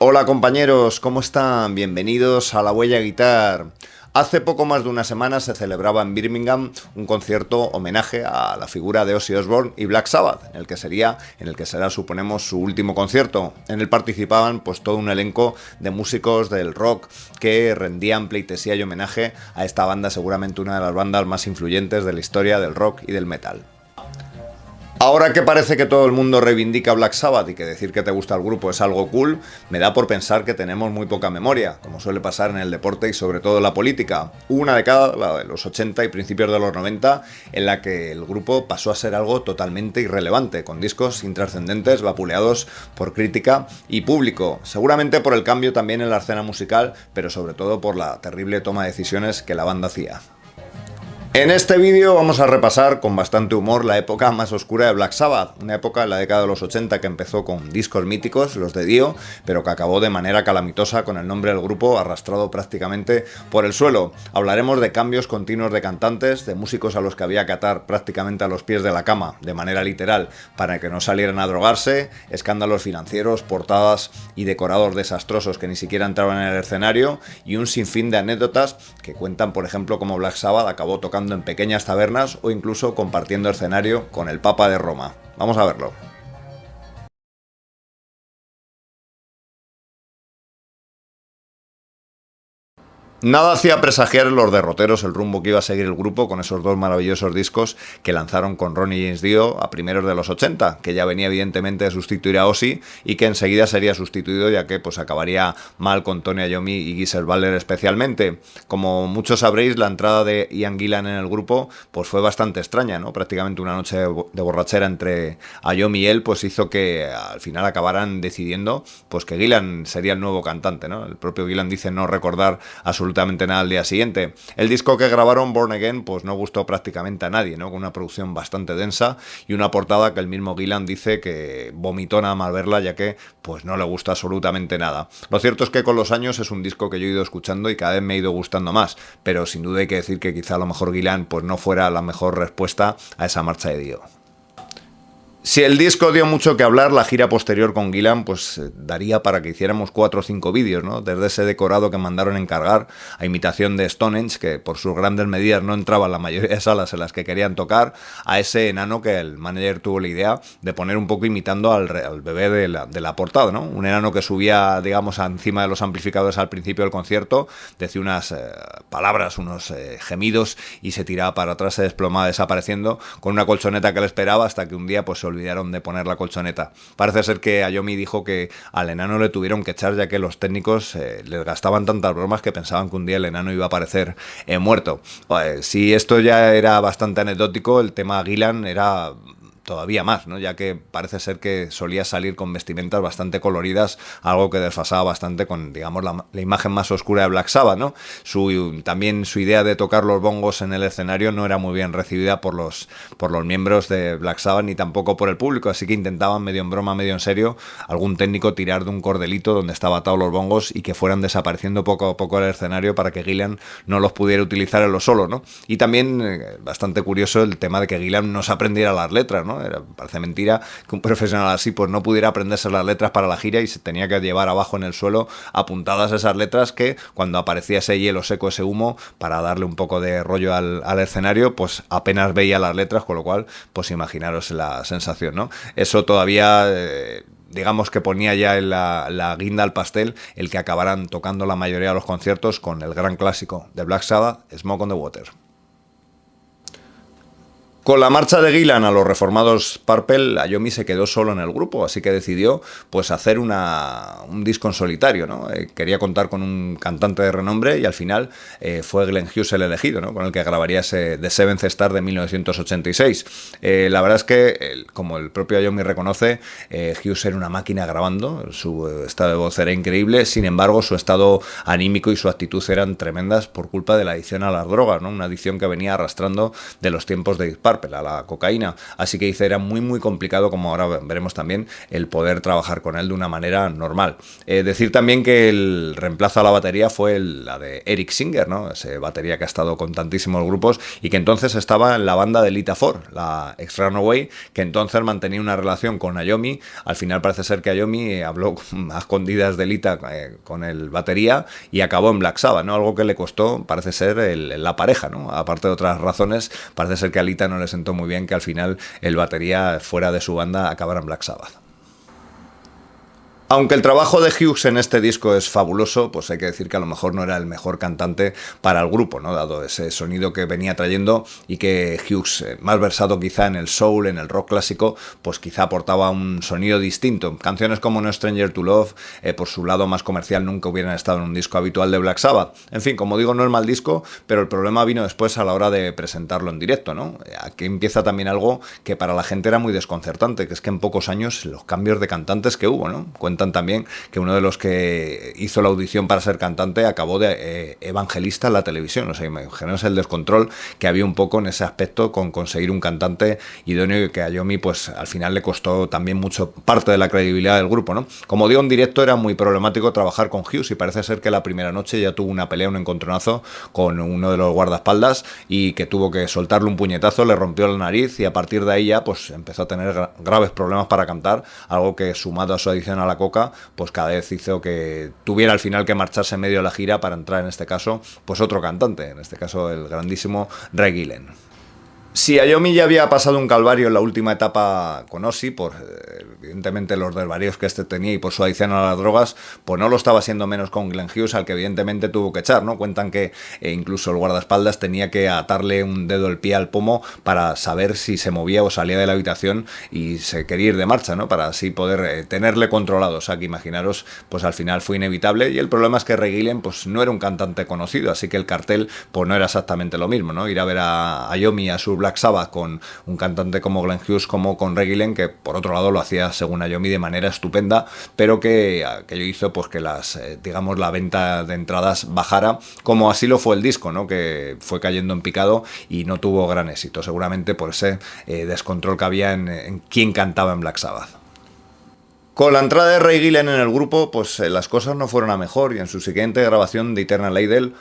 Hola compañeros, ¿cómo están? Bienvenidos a La Huella Guitar. Hace poco más de una semana se celebraba en Birmingham un concierto homenaje a la figura de Ozzy Osbourne y Black Sabbath, en el que será, suponemos, su último concierto. En él participaban pues todo un elenco de músicos del rock que rendían pleitesía y homenaje a esta banda, seguramente una de las bandas más influyentes de la historia del rock y del metal. Ahora que parece que todo el mundo reivindica Black Sabbath y que decir que te gusta el grupo es algo cool, me da por pensar que tenemos muy poca memoria, como suele pasar en el deporte y sobre todo en la política. Hubo una década, la de los 80 y principios de los 90, en la que el grupo pasó a ser algo totalmente irrelevante, con discos intrascendentes vapuleados por crítica y público, seguramente por el cambio también en la escena musical, pero sobre todo por la terrible toma de decisiones que la banda hacía. En este vídeo vamos a repasar con bastante humor la época más oscura de Black Sabbath, una época en la década de los 80 que empezó con discos míticos, los de Dio, pero que acabó de manera calamitosa con el nombre del grupo arrastrado prácticamente por el suelo. Hablaremos de cambios continuos de cantantes, de músicos a los que había que atar prácticamente a los pies de la cama, de manera literal, para que no salieran a drogarse, escándalos financieros, portadas y decorados desastrosos que ni siquiera entraban en el escenario, y un sinfín de anécdotas que cuentan, por ejemplo, cómo Black Sabbath acabó tocando en pequeñas tabernas o incluso compartiendo escenario con el Papa de Roma. Vamos a verlo. Nada hacía presagiar en los derroteros el rumbo que iba a seguir el grupo con esos dos maravillosos discos que lanzaron con Ronnie James Dio a primeros de los 80, que ya venía evidentemente de sustituir a Ozzy y que enseguida sería sustituido ya que pues acabaría mal con Tony Iommi y Geezer Butler especialmente. Como muchos sabréis, la entrada de Ian Gillan en el grupo pues fue bastante extraña, ¿no? Prácticamente una noche de borrachera entre Iommi y él pues hizo que al final acabaran decidiendo pues que Gillan sería el nuevo cantante, ¿no? El propio Gillan dice no recordar absolutamente nada al día siguiente. El disco que grabaron, Born Again, pues no gustó prácticamente a nadie, ¿no? Con una producción bastante densa y una portada que el mismo Gillan dice que vomitó nada más verla, ya que pues no le gusta absolutamente nada. Lo cierto es que con los años es un disco que yo he ido escuchando y cada vez me ha ido gustando más, pero sin duda hay que decir que quizá a lo mejor Gillan pues no fuera la mejor respuesta a esa marcha de Dio. Si el disco dio mucho que hablar, la gira posterior con Gillan pues daría para que hiciéramos 4 o 5 vídeos, ¿no? Desde ese decorado que mandaron encargar a imitación de Stonehenge, que por sus grandes medidas no entraba en la mayoría de salas en las que querían tocar, a ese enano que el manager tuvo la idea de poner un poco imitando al bebé de la portada, ¿no? Un enano que subía, digamos, encima de los amplificadores al principio del concierto, decía unas palabras, unos gemidos y se tiraba para atrás, se desplomaba desapareciendo con una colchoneta que le esperaba hasta que un día pues se olvidaron de poner la colchoneta. Parece ser que Iommi dijo que al enano le tuvieron que echar ya que los técnicos les gastaban tantas bromas que pensaban que un día el enano iba a aparecer muerto. Si esto ya era bastante anecdótico, el tema Gillan era todavía más, ¿no? Ya que parece ser que solía salir con vestimentas bastante coloridas, algo que desfasaba bastante con, digamos, la imagen más oscura de Black Sabbath, ¿no? También su idea de tocar los bongos en el escenario no era muy bien recibida por los miembros de Black Sabbath ni tampoco por el público, así que intentaban medio en broma, medio en serio, algún técnico tirar de un cordelito donde estaban atados los bongos y que fueran desapareciendo poco a poco del escenario para que Gillan no los pudiera utilizar en los solos, ¿no? Y también, bastante curioso, el tema de que Gillan no se aprendiera las letras, ¿no? Parece mentira que un profesional así pues no pudiera aprenderse las letras para la gira y se tenía que llevar abajo en el suelo apuntadas esas letras que cuando aparecía ese hielo seco, ese humo, para darle un poco de rollo al escenario, pues apenas veía las letras, con lo cual pues imaginaros la sensación, ¿no? Eso todavía digamos que ponía ya en la guinda al pastel el que acabaran tocando la mayoría de los conciertos con el gran clásico de Black Sabbath, Smoke on the Water. Con la marcha de Gillan a los reformados Purple, Iommi se quedó solo en el grupo, así que decidió pues hacer un disco en solitario, ¿no? Quería contar con un cantante de renombre y al final fue Glenn Hughes el elegido, ¿no? Con el que grabaría ese The Seventh Star de 1986. La verdad es que, como el propio Iommi reconoce, Hughes era una máquina grabando, su estado de voz era increíble, sin embargo su estado anímico y su actitud eran tremendas por culpa de la adicción a las drogas, ¿no? Una adicción que venía arrastrando de los tiempos de Deep Purple. Purple, a la cocaína. Así que dice, era muy complicado, como ahora veremos también, el poder trabajar con él de una manera normal. Decir también que el reemplazo a la batería fue la de Eric Singer, ¿no? Ese batería que ha estado con tantísimos grupos y que entonces estaba en la banda de Lita Ford, la ex Runaway, que entonces mantenía una relación con Iommi. Al final parece ser que Iommi habló a escondidas de Lita con el batería y acabó en Black Sabbath, ¿no? Algo que le costó, parece ser, la pareja, ¿no? Aparte de otras razones, parece ser que a Lita no le sentó muy bien que al final el batería fuera de su banda acabara en Black Sabbath. Aunque el trabajo de Hughes en este disco es fabuloso, pues hay que decir que a lo mejor no era el mejor cantante para el grupo, ¿no? Dado ese sonido que venía trayendo y que Hughes, más versado quizá en el soul, en el rock clásico, pues quizá aportaba un sonido distinto. Canciones como No Stranger to Love, por su lado más comercial, nunca hubieran estado en un disco habitual de Black Sabbath. En fin, como digo, no es mal disco, pero el problema vino después a la hora de presentarlo en directo, ¿no? Aquí empieza también algo que para la gente era muy desconcertante, que es que en pocos años los cambios de cantantes que hubo, ¿no? Cuentan también que uno de los que hizo la audición para ser cantante acabó de evangelista en la televisión. O sea, imaginaos el descontrol que había un poco en ese aspecto con conseguir un cantante idóneo, y que a Iommi pues al final le costó también mucho parte de la credibilidad del grupo, ¿no? Como digo, en directo era muy problemático trabajar con Hughes y parece ser que la primera noche ya tuvo una pelea, un encontronazo con uno de los guardaespaldas y que tuvo que soltarle un puñetazo, le rompió la nariz y a partir de ahí ya pues empezó a tener graves problemas para cantar, algo que sumado a su adicción a la coca pues cada vez hizo que tuviera al final que marcharse en medio de la gira para entrar en este caso pues otro cantante, en este caso el grandísimo Ray Gillen. Si Iommi ya había pasado un calvario en la última etapa con Ozzy, por evidentemente los desvaríos que este tenía y por su adicción a las drogas, pues no lo estaba siendo menos con Glenn Hughes, al que evidentemente tuvo que echar, ¿no? Cuentan que incluso el guardaespaldas tenía que atarle un dedo del pie al pomo para saber si se movía o salía de la habitación y se quería ir de marcha, ¿no? Para así poder tenerle controlado. O sea, que imaginaros, pues al final fue inevitable, y el problema es que Ray Gillen pues no era un cantante conocido, así que el cartel pues no era exactamente lo mismo, ¿no? Ir a ver a Iommi, a su Black Sabbath, con un cantante como Glenn Hughes, como con Ray Gillen, que por otro lado lo hacía según Iommi de manera estupenda, pero que aquello hizo pues que digamos la venta de entradas bajara, como así lo fue el disco, ¿no? Que fue cayendo en picado y no tuvo gran éxito, seguramente por ese descontrol que había en quién cantaba en Black Sabbath. Con la entrada de Ray Gillen en el grupo, pues las cosas no fueron a mejor, y en su siguiente grabación de Eternal Idol,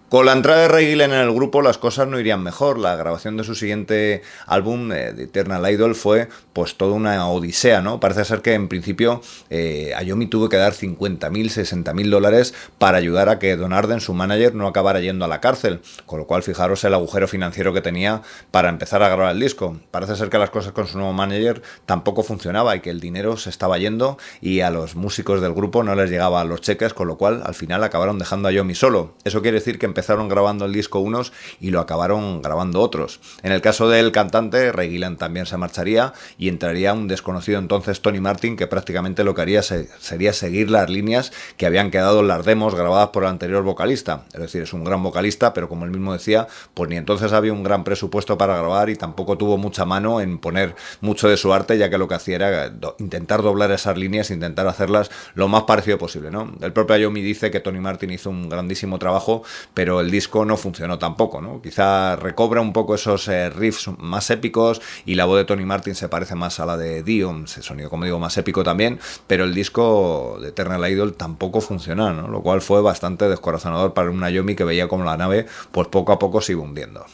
con la entrada de Ray Gillen en el grupo, las cosas no irían mejor. La grabación de su siguiente álbum, de Eternal Idol, fue pues toda una odisea, ¿no? Parece ser que en principio Iommi tuvo que dar $50,000, $60,000 para ayudar a que Don Arden, su manager, no acabara yendo a la cárcel, con lo cual fijaros el agujero financiero que tenía para empezar a grabar el disco. Parece ser que las cosas con su nuevo manager tampoco funcionaba y que el dinero se estaba yendo y a los músicos del grupo no les llegaban los cheques, con lo cual al final acabaron dejando a Iommi solo. Eso quiere decir que empezaron grabando el disco unos y lo acabaron grabando otros. En el caso del cantante, Ray Gillen también se marcharía y entraría un desconocido entonces, Tony Martin, que prácticamente lo que haría sería seguir las líneas que habían quedado en las demos grabadas por el anterior vocalista. Es decir, es un gran vocalista, pero como él mismo decía, pues ni entonces había un gran presupuesto para grabar y tampoco tuvo mucha mano en poner mucho de su arte, ya que lo que hacía era intentar doblar esas líneas, intentar hacerlas lo más parecido posible, ¿no? El propio Iommi dice que Tony Martin hizo un grandísimo trabajo, pero el disco no funcionó tampoco, ¿no? Quizá recobra un poco esos riffs más épicos y la voz de Tony Martin se parece más a la de Dio, ese sonido, como digo, más épico también, pero el disco de Eternal Idol tampoco funcionó, ¿no? Lo cual fue bastante descorazonador para un Iommi que veía como la nave pues poco a poco se iba hundiendo.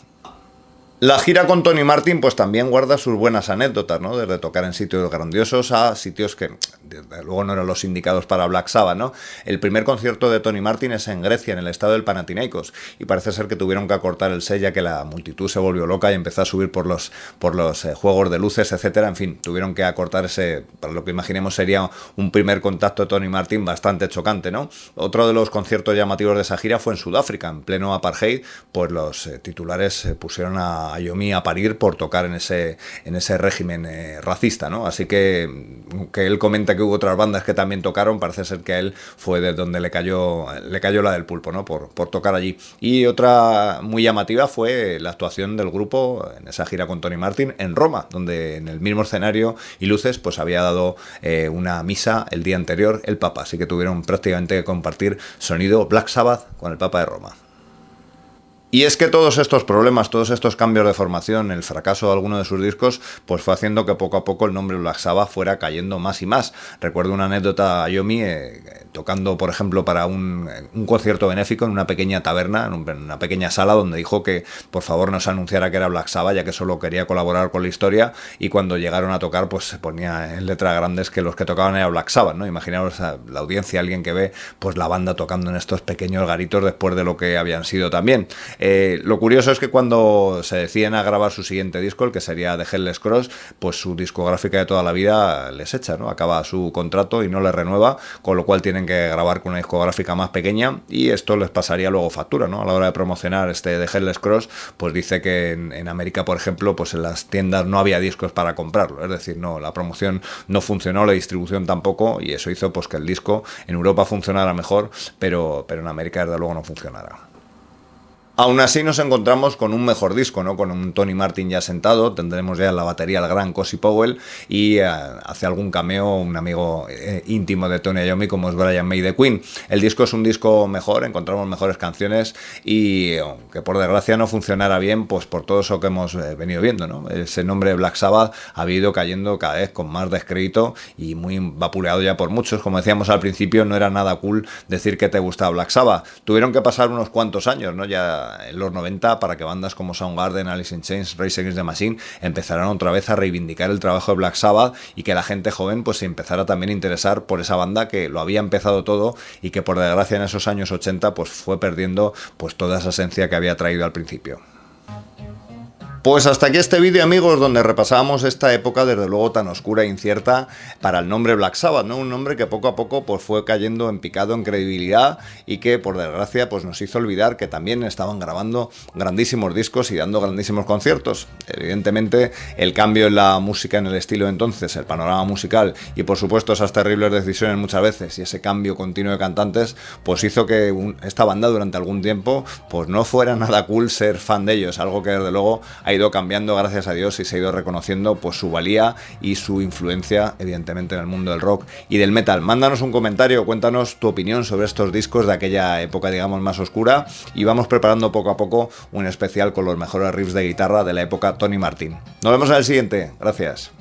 La gira con Tony Martin pues también guarda sus buenas anécdotas, ¿no? Desde tocar en sitios grandiosos a sitios que desde luego no eran los indicados para Black Sabbath, ¿no? El primer concierto de Tony Martin es en Grecia, en el estadio del Panathinaikos, y parece ser que tuvieron que acortar el set ya que la multitud se volvió loca y empezó a subir por los juegos de luces, etcétera. En fin, tuvieron que acortar ese, para lo que imaginemos sería un primer contacto de Tony Martin bastante chocante, ¿no? Otro de los conciertos llamativos de esa gira fue en Sudáfrica, en pleno apartheid, pues los titulares pusieron a Iommi a parir por tocar en ese régimen racista, ¿no? Así que él comenta que hubo otras bandas que también tocaron, parece ser que a él fue de donde le cayó la del pulpo, ¿no? Por tocar allí. Y otra muy llamativa fue la actuación del grupo en esa gira con Tony Martin en Roma, donde en el mismo escenario y luces pues había dado una misa el día anterior el Papa, así que tuvieron prácticamente que compartir sonido Black Sabbath con el Papa de Roma. Y es que todos estos problemas, todos estos cambios de formación, el fracaso de alguno de sus discos, pues fue haciendo que poco a poco el nombre Black Sabbath fuera cayendo más y más. Recuerdo una anécdota a Yomi tocando, por ejemplo, para un concierto benéfico en una pequeña taberna, en una pequeña sala, donde dijo que por favor no se anunciara que era Black Sabbath, ya que solo quería colaborar con la historia, y cuando llegaron a tocar, pues se ponía en letras grandes que los que tocaban era Black Sabbath, ¿no? Imaginaos a la audiencia, alguien que ve pues la banda tocando en estos pequeños garitos después de lo que habían sido también. Lo curioso es que cuando se deciden a grabar su siguiente disco, el que sería The Headless Cross, pues su discográfica de toda la vida les echa, ¿no? Acaba su contrato y no les renueva, con lo cual tienen que grabar con una discográfica más pequeña, y esto les pasaría luego factura, ¿no? A la hora de promocionar The Headless Cross, pues dice que en América, por ejemplo, pues en las tiendas no había discos para comprarlo, es decir, no, la promoción no funcionó, la distribución tampoco, y eso hizo pues que el disco en Europa funcionara mejor, pero en América desde luego no funcionara. Aún así nos encontramos con un mejor disco, ¿no? Con un Tony Martin ya sentado, tendremos ya en la batería al gran Cozy Powell, y hace algún cameo un amigo íntimo de Tony Iommi como es Brian May de Queen. El disco es un disco mejor, encontramos mejores canciones, y aunque por desgracia no funcionara bien, pues por todo eso que hemos venido viendo, ¿no? Ese nombre Black Sabbath ha ido cayendo cada vez con más descrédito y muy vapuleado ya por muchos. Como decíamos al principio, no era nada cool decir que te gustaba Black Sabbath. Tuvieron que pasar unos cuantos años, ¿no? Ya en los 90 para que bandas como Soundgarden, Alice in Chains, Rage Against the Machine empezaran otra vez a reivindicar el trabajo de Black Sabbath, y que la gente joven pues se empezara también a interesar por esa banda que lo había empezado todo y que por desgracia en esos años 80 pues fue perdiendo pues toda esa esencia que había traído al principio. Pues hasta aquí este vídeo, amigos, donde repasábamos esta época desde luego tan oscura e incierta para el nombre Black Sabbath, ¿no? Un nombre que poco a poco pues fue cayendo en picado en credibilidad, y que por desgracia pues nos hizo olvidar que también estaban grabando grandísimos discos y dando grandísimos conciertos. Evidentemente el cambio en la música, en el estilo de entonces, el panorama musical, y por supuesto esas terribles decisiones muchas veces y ese cambio continuo de cantantes pues hizo que esta banda durante algún tiempo pues no fuera nada cool ser fan de ellos, algo que desde luego ha ido cambiando gracias a Dios, y se ha ido reconociendo pues su valía y su influencia evidentemente en el mundo del rock y del metal. Mándanos un comentario, cuéntanos tu opinión sobre estos discos de aquella época digamos más oscura, y vamos preparando poco a poco un especial con los mejores riffs de guitarra de la época Tony Martin. Nos vemos en el siguiente, gracias.